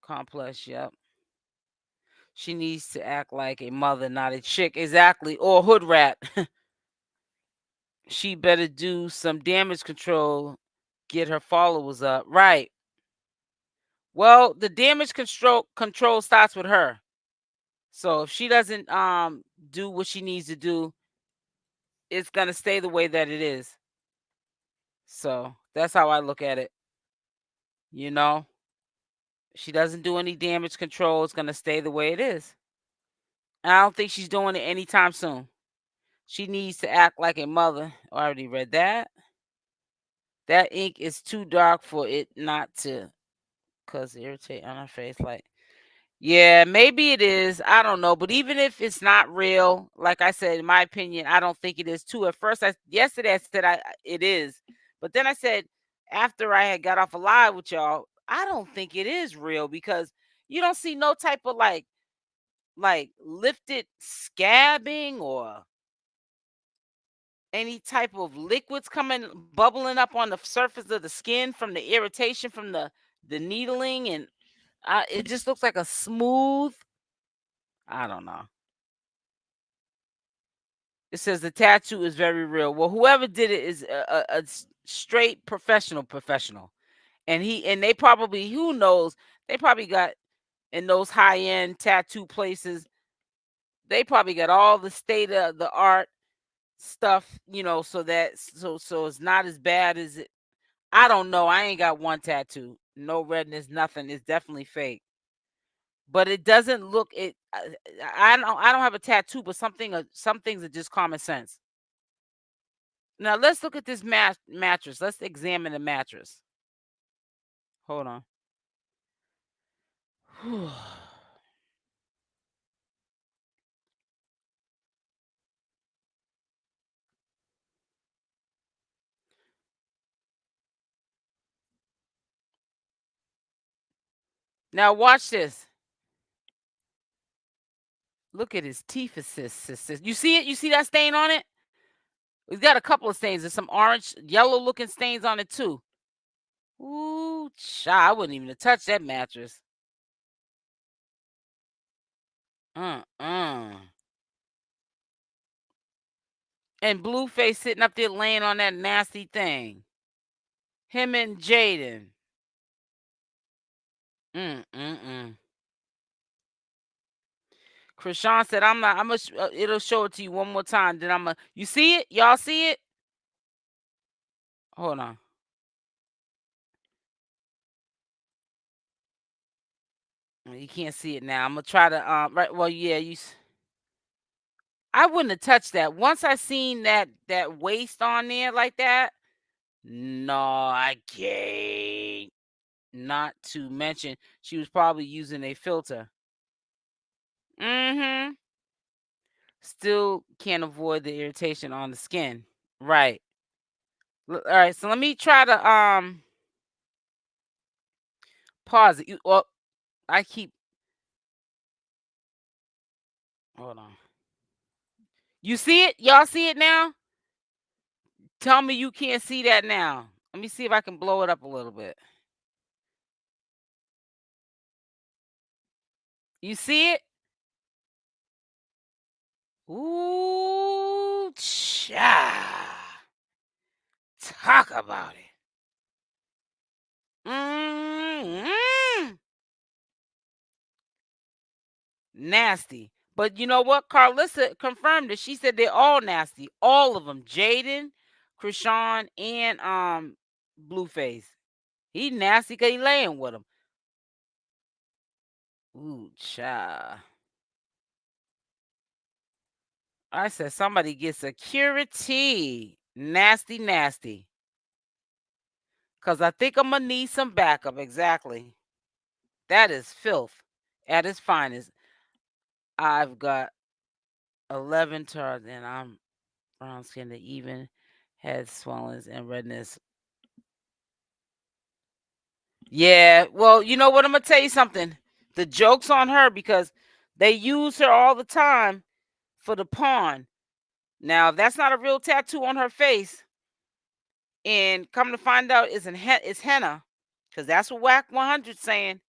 complex, yep. She needs to act like a mother, not a chick. Exactly. Or hood rat. She better do some damage control, get her followers up. Right. Well, the damage control starts with her. So if she doesn't do what she needs to do, it's gonna stay the way that it is. So that's how I look at it. You know, she doesn't do any damage control, it's gonna stay the way it is. And I don't think she's doing it anytime soon. She needs to act like a mother. Oh, I already read that. That ink is too dark for it not to cause irritate on her face. Like, yeah, maybe it is. I don't know. But even if it's not real, like I said, in my opinion, I don't think it is too. At first, yesterday I said it is, but then I said after I had got off a live with y'all, I don't think it is real because you don't see no type of like lifted scabbing or any type of liquids coming bubbling up on the surface of the skin from the irritation from the needling, and it just looks like a smooth. I don't know. It says the tattoo is very real. Well, whoever did it is a straight professional, and they probably, who knows, they probably got in those high end tattoo places. They probably got all the state of the art stuff, so that so it's not as bad as it. I don't know. I ain't got one tattoo. No redness, nothing. It's definitely fake. But it doesn't look it. I don't have a tattoo, but some things are just common sense. Now let's look at this mattress. Let's examine the mattress. Hold on. Now watch this. Look at his teeth assist. You see it? You see that stain on it? He's got a couple of stains. There's some orange, yellow looking stains on it too. Ooh, I wouldn't even have touched that mattress. Uh-uh. And Blueface sitting up there laying on that nasty thing. Him and Jaden. Mm-mm-mm. Chrisean said, "I'm not. It'll show it to you one more time. Then You see it? Y'all see it? Hold on. You can't see it now. I'm gonna try to right. Well, yeah, I wouldn't have touched that. Once I seen that waist on there like that. No, I can't. Not to mention, she was probably using a filter. Mm-hmm. Still can't avoid the irritation on the skin. Right. All right. So let me try to pause it. Well, I keep. Hold on. You see it? Y'all see it now? Tell me you can't see that now. Let me see if I can blow it up a little bit. You see it? Ooh, cha. Talk about it. Mm-hmm. Nasty. But you know what? Carlissa confirmed it. She said they're all nasty. All of them. Jaden, Chrisean, and Blueface. He nasty because he laying with him. Ooh, cha. I said somebody get security. Nasty, nasty. Because I think I'm going to need some backup. Exactly. That is filth at its finest. I've got 11 turns and I'm brown skinned, even had swellings and redness. Yeah, well, you know what? I'm going to tell you something. The joke's on her because they use her all the time for the pawn. Now, if that's not a real tattoo on her face, and come to find out it's henna, because that's what Wack 100's saying.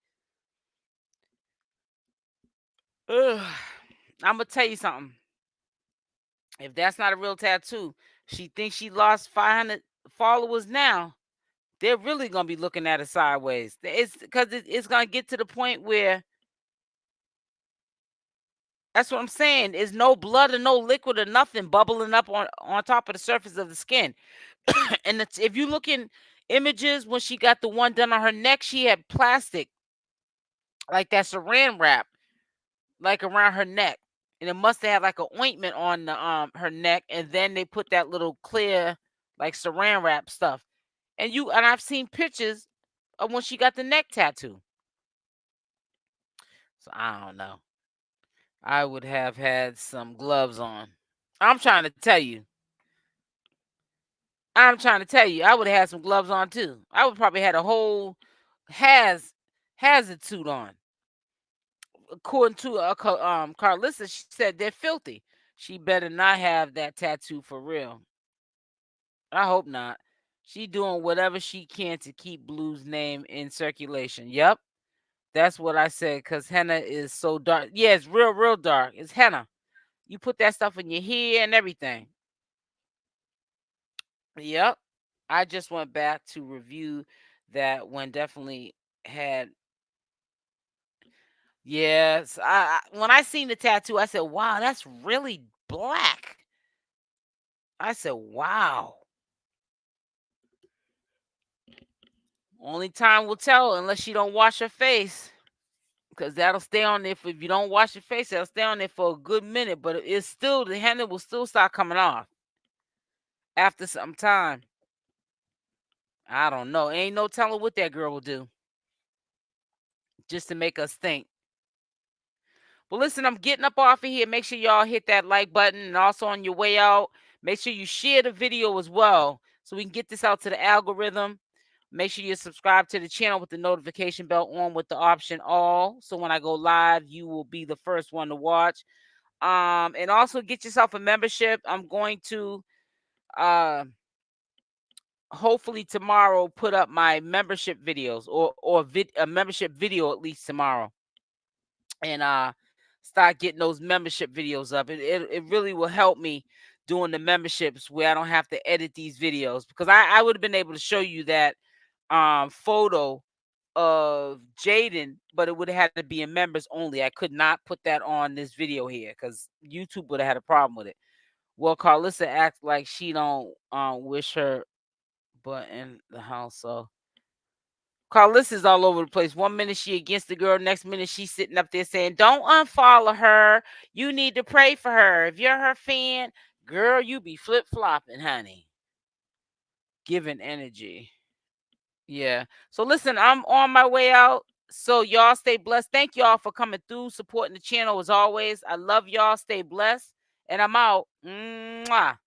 Ugh. I'm gonna tell you something. If that's not a real tattoo, she thinks she lost 500 followers now. They're really gonna be looking at her sideways. It's because it's gonna get to the point where that's what I'm saying. There's no blood or no liquid or nothing bubbling up on top of the surface of the skin. And if you look in images when she got the one done on her neck, she had plastic like that saran wrap like around her neck, and it must have had like an ointment on the her neck, and then they put that little clear like saran wrap stuff. And I've seen pictures of when she got the neck tattoo. So I don't know. I would have had some gloves on. I'm trying to tell you. I'm trying to tell you. I would have had some gloves on too. I would probably had a whole hazard suit on. According to Carlissa, she said they're filthy. She better not have that tattoo for real. I hope not. She doing whatever she can to keep Blue's name in circulation. Yep, that's what I said. Cause henna is so dark. Yeah, it's real dark. It's henna. You put that stuff in your hair and everything. Yep. I just went back to review that one. Definitely had. Yes, when I seen the tattoo, I said, "Wow, that's really black." I said, "Wow." Only time will tell unless she don't wash her face, because that'll stay on there. If you don't wash your face, that'll stay on there for a good minute. But it's still the henna will still start coming off after some time. I don't know. Ain't no telling what that girl will do just to make us think. Well, listen, I'm getting up off of here. Make sure y'all hit that like button, and also on your way out, make sure you share the video as well so we can get this out to the algorithm. Make sure you subscribe to the channel with the notification bell on with the option all. So when I go live, you will be the first one to watch. And also get yourself a membership. I'm going to hopefully tomorrow put up my membership videos or a membership video at least tomorrow. And start getting those membership videos up. It really will help me doing the memberships where I don't have to edit these videos, because I would have been able to show you that photo of Jaden, but it would have had to be in members only. I could not put that on this video here because YouTube would have had a problem with it. Well, Carlissa acts like she don't wish her butt in the house. So Carlissa's all over the place. One minute she against the girl, next minute she's sitting up there saying, "Don't unfollow her. You need to pray for her. If you're her fan, girl, you be flip flopping, honey." Giving energy. Yeah. So listen, I'm on my way out. So y'all stay blessed. Thank y'all for coming through, supporting the channel as always. I love y'all. Stay blessed. And I'm out. Mwah.